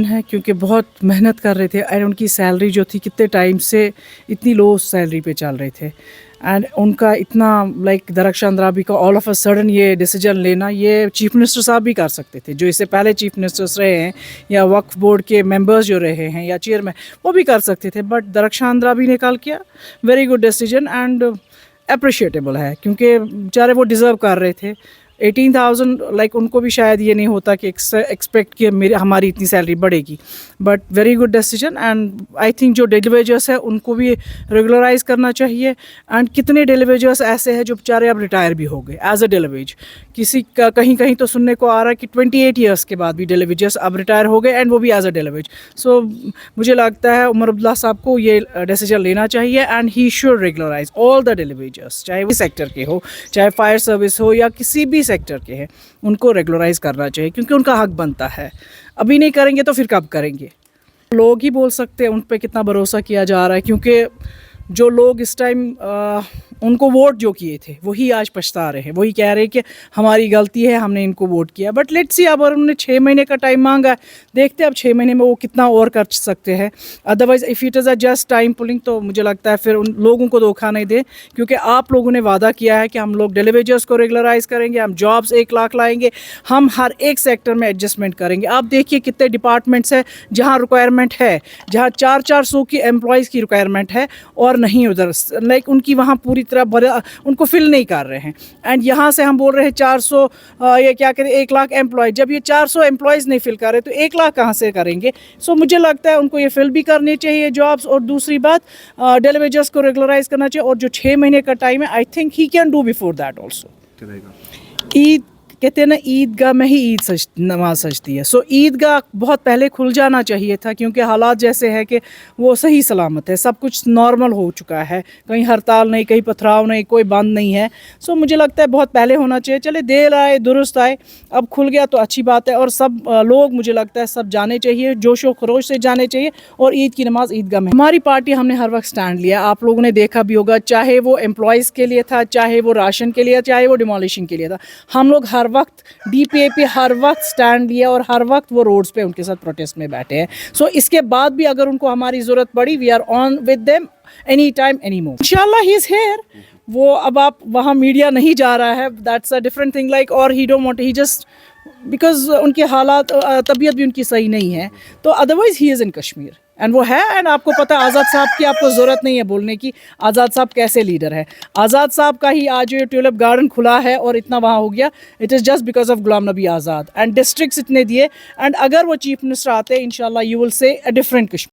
है क्योंकि बहुत मेहनत कर रहे थे एंड उनकी सैलरी जो थी कितने टाइम से इतनी लो सैलरी पे चल रहे थे एंड उनका इतना लाइक दरख्शान अंद्राबी का ऑल ऑफ अ सडन ये डिसीजन लेना ये चीफ मिनिस्टर साहब भी कर सकते थे, जो इससे पहले चीफ मिनिस्टर्स रहे हैं या वक्फ बोर्ड के मेंबर्स जो रहे हैं या चेयरमैन, वो भी कर सकते थे, बट दरख्शान अंद्राबी ने कल किया very good decision and appreciable है क्योंकि बेचारे वो डिज़र्व कर रहे थे 18,000 लाइक उनको भी शायद ये नहीं होता कि एक्सपेक्ट कि मेरी हमारी इतनी सैलरी बढ़ेगी, but very good decision and I think जो डेली वेजर्स है उनको भी रेगुलराइज करना चाहिए एंड कितने डेली वेजर्स ऐसे हैं जो बेचारे अब रिटायर भी हो गए एज अ डेली वेज, किसी का कहीं कहीं तो सुनने को आ रहा है कि 28 ईयर्स के बाद भी डेली वेजर्स अब रिटायर हो गए एंड वो भी एज अ डेली वेज। सो मुझे लगता है उमर अब्दुल्ला साहब को ये डिसीजन लेना चाहिए and he should regularize all the daily wagers, चाहे वो सेक्टर के हो, चाहे फायर सर्विस हो या किसी भी सेक्टर के हैं, उनको रेगुलराइज करना चाहिए क्योंकि उनका हक बनता है। अभी नहीं करेंगे तो फिर कब करेंगे? लोग ही बोल सकते हैं उन पे कितना भरोसा किया जा रहा है, क्योंकि जो लोग इस टाइम उनको वोट जो किए थे वही आज पछता रहे हैं, वही कह रहे हैं कि हमारी गलती है, हमने इनको वोट किया। बट लेट्स सी, अब उन्होंने 6 महीने का टाइम मांगा है, देखते हैं अब 6 महीने में वो कितना और कर सकते हैं। Otherwise if it is a just time pulling तो मुझे लगता है फिर उन लोगों को धोखा नहीं दे, क्योंकि आप लोगों ने वादा किया है कि हम लोग डेली वेजर्स को रेगुलराइज करेंगे, हम जॉब्स 1 लाख लाएंगे, हम हर एक सेक्टर में एडजस्टमेंट करेंगे। आप देखिए कितने डिपार्टमेंट्स हैं जहाँ रिक्वायरमेंट है, जहाँ 400 की एम्प्लॉयज़ की रिक्वायरमेंट है और नहीं उधर लाइक उनकी वहाँ पूरी तरह उनको फिल नहीं कर रहे हैं। एंड यहाँ से हम बोल रहे हैं 400 ये क्या करें 1 लाख एम्प्लॉय, जब ये 400 एम्प्लॉयज़ नहीं फिल कर रहे तो 1 लाख कहाँ से करेंगे? सो मुझे लगता है उनको ये फिल भी करनी चाहिए जॉब्स, और दूसरी बात डेली वेजर्स को रेगुलराइज करना चाहिए, और जो 6 महीने का टाइम है I think he can do before that also. Eid कहते हैं ना, ईदगाह में ही ईद नमाज सजती है। सो ईदगाह बहुत पहले खुल जाना चाहिए था, क्योंकि हालात जैसे है कि वो सही सलामत है, सब कुछ नॉर्मल हो चुका है, कहीं हड़ताल नहीं, कहीं पथराव नहीं, कोई बंद नहीं है। सो मुझे लगता है बहुत पहले होना चाहिए। चले देर आए दुरुस्त आए, अब खुल गया तो अच्छी बात है, और सब लोग मुझे लगता है सब जाने चाहिए, जोशो खरोश से जाने चाहिए, और ईद की नमाज ईदगाह में। हमारी पार्टी हमने हर वक्त स्टैंड लिया, आप लोगों ने देखा भी होगा, चाहे वो एम्प्लॉयज़ के लिए था, चाहे वो राशन के लिए, चाहे वो डिमोलिशिंग के लिए था, हम लोग हर वक्त DPAP हर वक्त स्टैंड लिया और हर वक्त वो रोड्स पे उनके साथ प्रोटेस्ट में बैठे हैं। सो इसके बाद भी अगर उनको हमारी ज़रूरत पड़ी, we are on with them any time any moment. इंशाल्लाह ही इज़ हेयर। वो अब आप वहाँ मीडिया नहीं जा रहा है, that's a different thing, like, और he don't want, he just because उनके हालात तबीयत भी उनकी सही नहीं है, तो otherwise he is in Kashmir and वो है। एंड आपको पता है आज़ाद साहब की, आपको ज़रूरत नहीं है बोलने की, आज़ाद साहब कैसे लीडर है। आज़ाद साहब का ही आज ये ट्यूलिप गार्डन खुला है और इतना वहाँ हो गया, it is just because of Ghulam Nabi Azad, and districts इतने दिए, एंड अगर वो चीफ मिनिस्टर आते इंशाल्लाह you will say a different Kashmir.